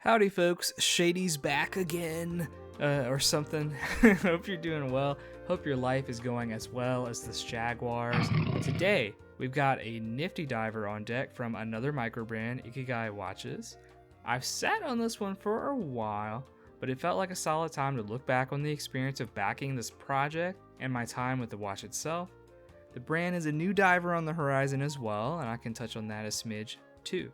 Howdy folks, Shady's back again, or something. Hope you're doing well. Hope your life is going as well as this Jaguar's. Today, we've got a nifty diver on deck from another micro brand, Ikigai watches. I've sat on this one for a while, but it felt like a solid time to look back on the experience of backing this project and my time with the watch itself. The brand is a new diver on the horizon as well, and I can touch on that a smidge too.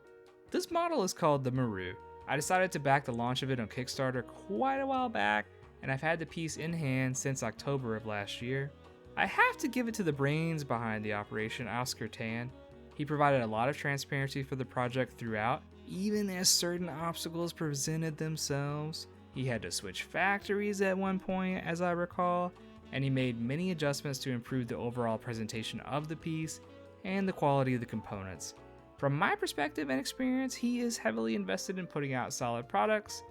This model is called the Maru. I decided to back the launch of it on Kickstarter quite a while back, and I've had the piece in hand since October of last year. I have to give it to the brains behind the operation, Oscar Tan. He provided a lot of transparency for the project throughout, even as certain obstacles presented themselves. He had to switch factories at one point, as I recall, and he made many adjustments to improve the overall presentation of the piece and the quality of the components. From my perspective and experience, he is heavily invested in putting out solid products,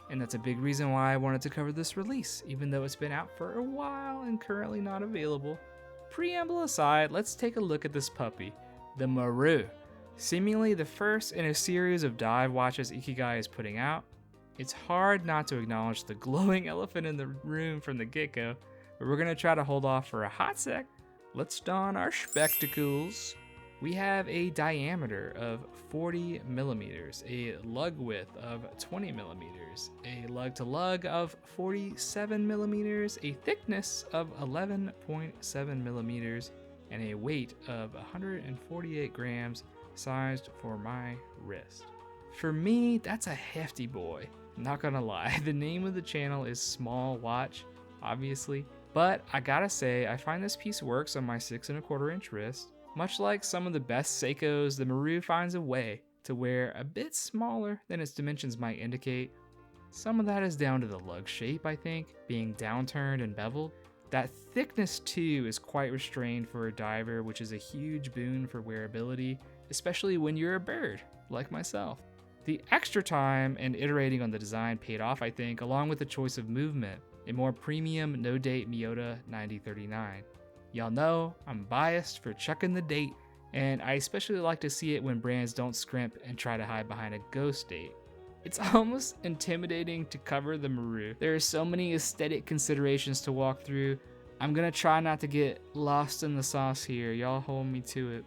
and that's a big reason why I wanted to cover this release, even though it's been out for a while and currently not available. Preamble aside, let's take a look at this puppy, the Maru. Seemingly the first in a series of dive watches Ikigai is putting out. It's hard not to acknowledge the glowing elephant in the room from the get-go, but we're going to try to hold off for a hot sec. Let's don our spectacles. We have a diameter of 40 millimeters, a lug width of 20 millimeters, a lug to lug of 47 millimeters, a thickness of 11.7 millimeters, and a weight of 148 grams, sized for my wrist. For me, that's a hefty boy. Not gonna lie, the name of the channel is Small Watch, obviously, but I gotta say, I find this piece works on my 6¼ inch wrist. Much like some of the best Seikos, the Maru finds a way to wear a bit smaller than its dimensions might indicate. Some of that is down to the lug shape, I think, being downturned and beveled. That thickness too is quite restrained for a diver, which is a huge boon for wearability, especially when you're a bird, like myself. The extra time and iterating on the design paid off, I think, along with the choice of movement, a more premium no-date Miyota 9039. Y'all know I'm biased for chucking the date, and I especially like to see it when brands don't scrimp and try to hide behind a ghost date. It's almost intimidating to cover the Maru. There are so many aesthetic considerations to walk through. I'm gonna try not to get lost in the sauce here, y'all hold me to it.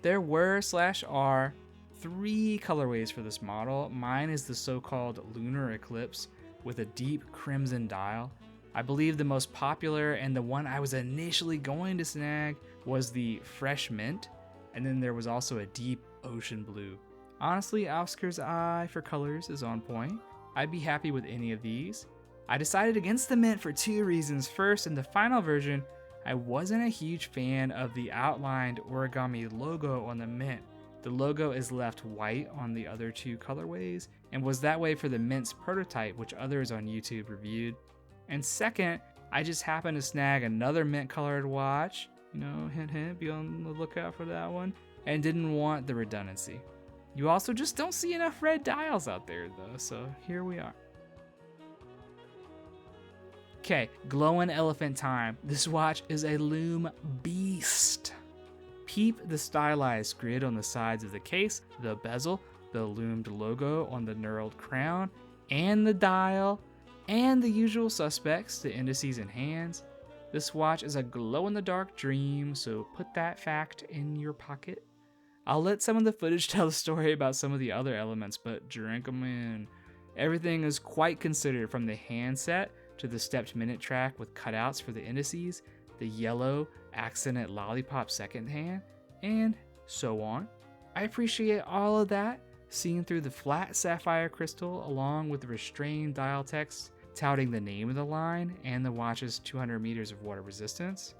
There were/are 3 colorways for this model. Mine is the so-called Lunar Eclipse with a deep crimson dial. I believe the most popular and the one I was initially going to snag was the Fresh Mint, and then there was also a deep ocean blue. Honestly, Oscar's eye for colors is on point. I'd be happy with any of these. I decided against the mint for 2 reasons. First, in the final version, I wasn't a huge fan of the outlined origami logo on the mint. The logo is left white on the other 2 colorways, and was that way for the mint's prototype, which others on YouTube reviewed. And second, I just happened to snag another mint colored watch, hint hint, be on the lookout for that one, and didn't want the redundancy. You also just don't see enough red dials out there though, so here we are. Okay, glowing elephant time. This watch is a lume beast. Peep the stylized grid on the sides of the case, the bezel, the lumed logo on the knurled crown, and the dial, and the usual suspects, the indices and hands. This watch is a glow-in-the-dark dream, so put that fact in your pocket. I'll let some of the footage tell the story about some of the other elements, but drink 'em in. Everything is quite considered, from the handset to the stepped minute track with cutouts for the indices, the yellow accented lollipop second hand, and so on. I appreciate all of that, seen through the flat sapphire crystal along with the restrained dial text touting the name of the line and the watch's 200 meters of water resistance.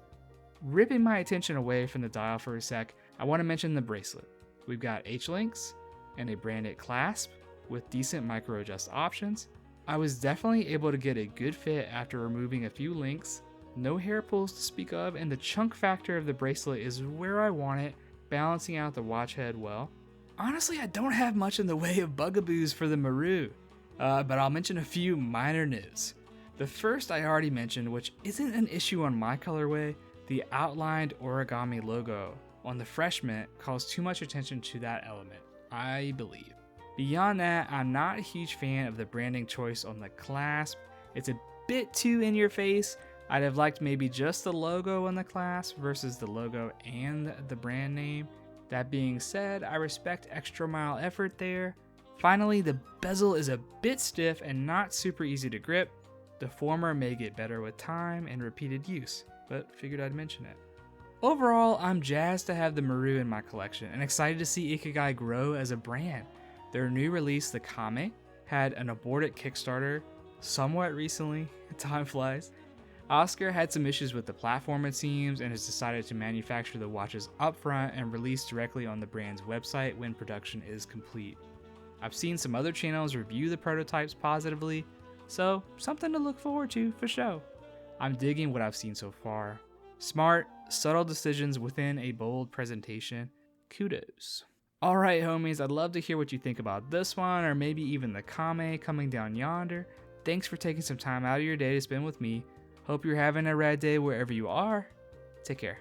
Ripping my attention away from the dial for a sec, I want to mention the bracelet. We've got H-links and a branded clasp with decent micro adjust options. I was definitely able to get a good fit after removing a few links. No hair pulls to speak of, and the chunk factor of the bracelet is where I want it, balancing out the watch head well. Honestly, I don't have much in the way of bugaboos for the Maru. But I'll mention a few minor notes. The first I already mentioned, which isn't an issue on my colorway, the outlined origami logo on the Fresh Mint calls too much attention to that element, I believe. Beyond that, I'm not a huge fan of the branding choice on the clasp. It's a bit too in your face. I'd have liked maybe just the logo on the clasp versus the logo and the brand name. That being said, I respect extra mile effort there. Finally, the bezel is a bit stiff and not super easy to grip. The former may get better with time and repeated use, but figured I'd mention it. Overall, I'm jazzed to have the Maru in my collection and excited to see Ikigai grow as a brand. Their new release, the Kame, had an aborted Kickstarter somewhat recently. Time flies. Oscar had some issues with the platform, it seems, and has decided to manufacture the watches upfront and release directly on the brand's website when production is complete. I've seen some other channels review the prototypes positively, so something to look forward to for show. I'm digging what I've seen so far. Smart, subtle decisions within a bold presentation. Kudos. Alright homies, I'd love to hear what you think about this one, or maybe even the Kame coming down yonder. Thanks for taking some time out of your day to spend with me. Hope you're having a rad day wherever you are. Take care.